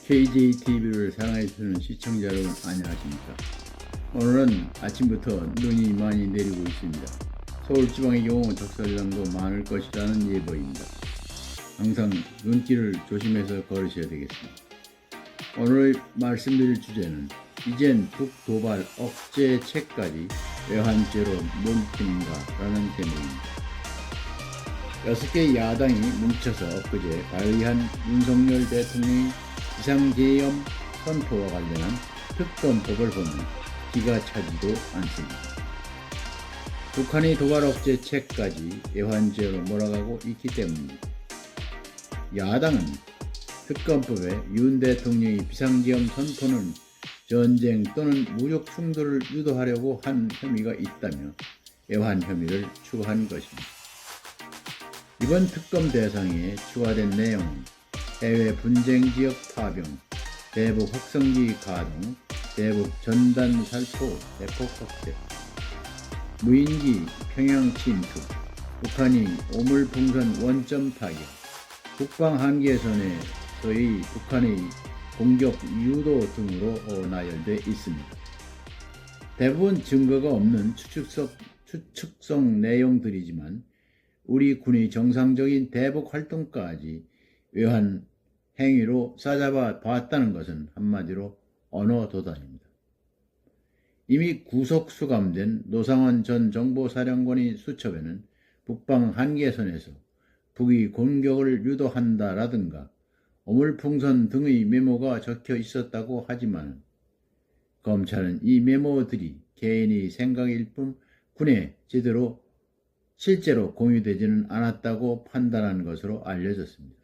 KJTV를 사랑해주시는 시청자 여러분 안녕하십니까. 오늘은 아침부터 눈이 많이 내리고 있습니다. 서울지방의 경우 적설량도 많을 것이라는 예보입니다. 항상 눈길을 조심해서 걸으셔야 되겠습니다. 오늘 말씀드릴 주제는 이젠 북도발 억제책까지 외환죄로 뭉치는가 라는 제목입니다. 6개 야당이 뭉쳐서 엊그제 발의한 윤석열 대통령의 비상계엄 선포와 관련한 특검법을 보면 기가 차지도 않습니다. 북한이 도발 억제책까지 외환죄로 몰아가고 있기 때문입니다. 야당은 특검법에 윤 대통령의 비상계엄 선포는 전쟁 또는 무력 충돌을 유도하려고 한 혐의가 있다며 외환 혐의를 추가한 것입니다. 이번 특검 대상에 추가된 내용은 해외 분쟁 지역 파병, 대북 확성기 가동, 대북 전단 살포 대폭 확대, 무인기 평양 침투, 북한이 오물풍선 원점 타격, 북방 한계선에서의 북한의 공격 유도 등으로 나열돼 있습니다. 대부분 증거가 없는 추측성 내용들이지만 우리 군의 정상적인 대북 활동까지 외환 행위로 싸잡아 봤다는 것은 한마디로 언어 도단입니다. 이미 구속 수감된 노상원 전 정보사령관의 수첩에는 북방 한계선에서 북이 공격을 유도한다라든가 오물풍선 등의 메모가 적혀 있었다고 하지만 검찰은 이 메모들이 개인의 생각일 뿐 군에 실제로 공유되지는 않았다고 판단한 것으로 알려졌습니다.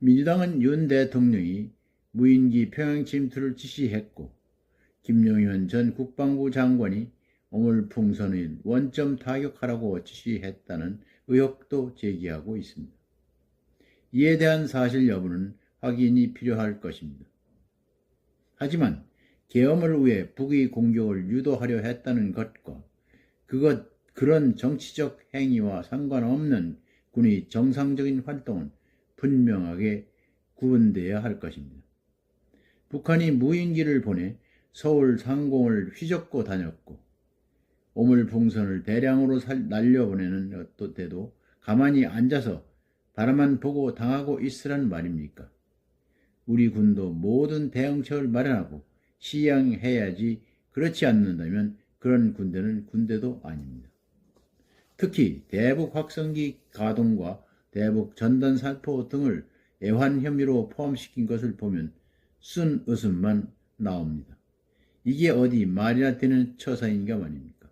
민주당은 윤 대통령이 무인기 평양 침투를 지시했고 김용현 전 국방부 장관이 오물풍선을 원점 타격하라고 지시했다는 의혹도 제기하고 있습니다. 이에 대한 사실 여부는 확인이 필요할 것입니다. 하지만 계엄을 위해 북의 공격을 유도하려 했다는 것과 그런 정치적 행위와 상관없는 군의 정상적인 활동은 분명하게 구분되어야 할 것입니다. 북한이 무인기를 보내 서울 상공을 휘젓고 다녔고 오물풍선을 대량으로 날려보내는 때도 가만히 앉아서 바라만 보고 당하고 있으란 말입니까? 우리 군도 모든 대응책을 마련하고 시행해야지 그렇지 않는다면 그런 군대는 군대도 아닙니다. 특히 대북 확성기 가동과 대북 전단 살포 등을 외환 혐의로 포함시킨 것을 보면 쓴 웃음만 나옵니다. 이게 어디 말이나 되는 처사인가 말입니까?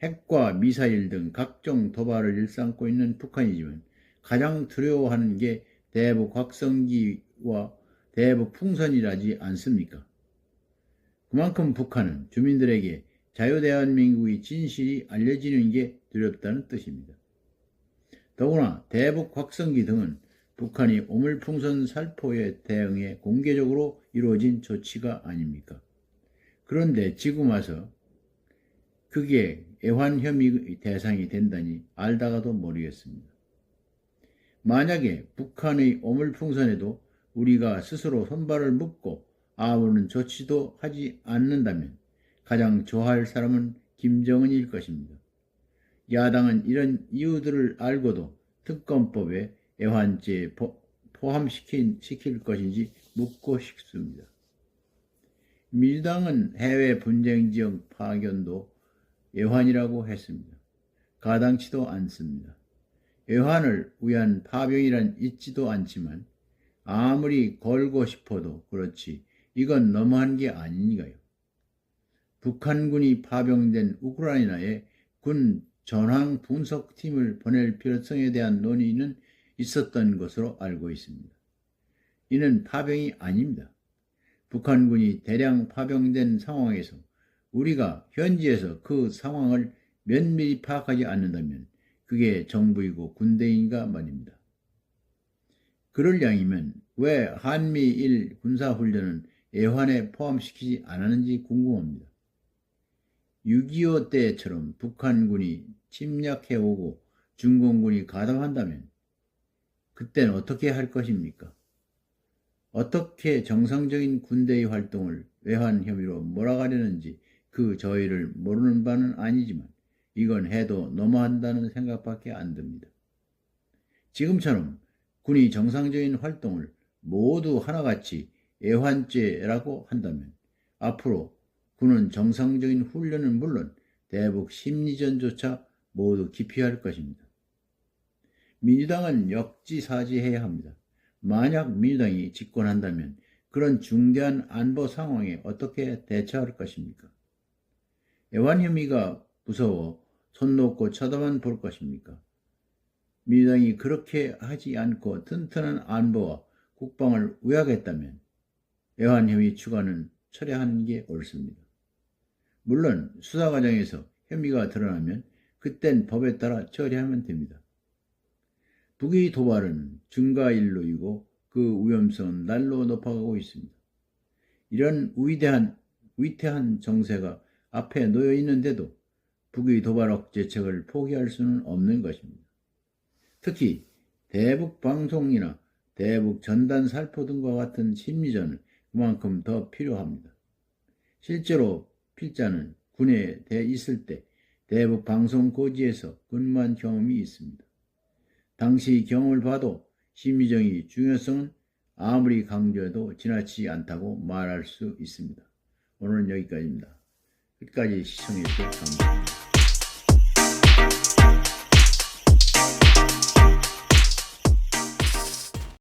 핵과 미사일 등 각종 도발을 일삼고 있는 북한이지만 가장 두려워하는 게 대북 확성기와 대북 풍선이라지 않습니까? 그만큼 북한은 주민들에게 자유대한민국의 진실이 알려지는 게 두렵다는 뜻입니다. 더구나 대북 확성기 등은 북한이 오물풍선 살포에 대응해 공개적으로 이루어진 조치가 아닙니까? 그런데 지금 와서 그게 외환 혐의의 대상이 된다니 알다가도 모르겠습니다. 만약에 북한의 오물풍선에도 우리가 스스로 손발을 묶고 아무런 조치도 하지 않는다면 가장 좋아할 사람은 김정은일 것입니다. 야당은 이런 이유들을 알고도 특검법에 외환죄에 포함시킬 것인지 묻고 싶습니다. 민주당은 해외 분쟁지역 파견도 외환이라고 했습니다. 가당치도 않습니다. 외환을 위한 파병이란 있지도 않지만 아무리 걸고 싶어도 그렇지 이건 너무한 게 아닌가요? 북한군이 파병된 우크라이나에 군 전황 분석팀을 보낼 필요성에 대한 논의는 있었던 것으로 알고 있습니다. 이는 파병이 아닙니다. 북한군이 대량 파병된 상황에서 우리가 현지에서 그 상황을 면밀히 파악하지 않는다면 그게 정부이고 군대인가 말입니다. 그럴 양이면 왜 한미일 군사훈련은 외환에 포함시키지 않았는지 궁금합니다. 6.25 때처럼 북한군이 침략해오고 중공군이 가담한다면 그때는 어떻게 할 것입니까? 어떻게 정상적인 군대의 활동을 외환 혐의로 몰아가려는지 그 저희를 모르는 바는 아니지만 이건 해도 너무한다는 생각밖에 안 듭니다. 지금처럼 군이 정상적인 활동을 모두 하나같이 애환죄라고 한다면 앞으로 군은 정상적인 훈련은 물론 대북 심리전조차 모두 기피할 것입니다. 민주당은 역지사지해야 합니다. 만약 민주당이 집권한다면 그런 중대한 안보 상황에 어떻게 대처할 것입니까? 애환 혐의가 무서워 손 놓고 쳐다만 볼 것입니까? 민주당이 그렇게 하지 않고 튼튼한 안보와 국방을 우약했다면 애환 혐의 추가는 철회하는 게 옳습니다. 물론 수사 과정에서 혐의가 드러나면 그땐 법에 따라 처리하면 됩니다. 북의 도발은 증가인로이고 그 위험성은 날로 높아가고 있습니다. 이런 위태한 정세가 앞에 놓여 있는데도 북의 도발 억제책을 포기할 수는 없는 것입니다. 특히 대북 방송이나 대북 전단 살포 등과 같은 심리전은 그만큼 더 필요합니다. 실제로 필자는 군에 있을 때 대북 방송 고지에서 근무한 경험이 있습니다. 당시 경험을 봐도 심리전의 중요성은 아무리 강조해도 지나치지 않다고 말할 수 있습니다. 오늘은 여기까지입니다. 끝까지 시청해주셔서 감사합니다.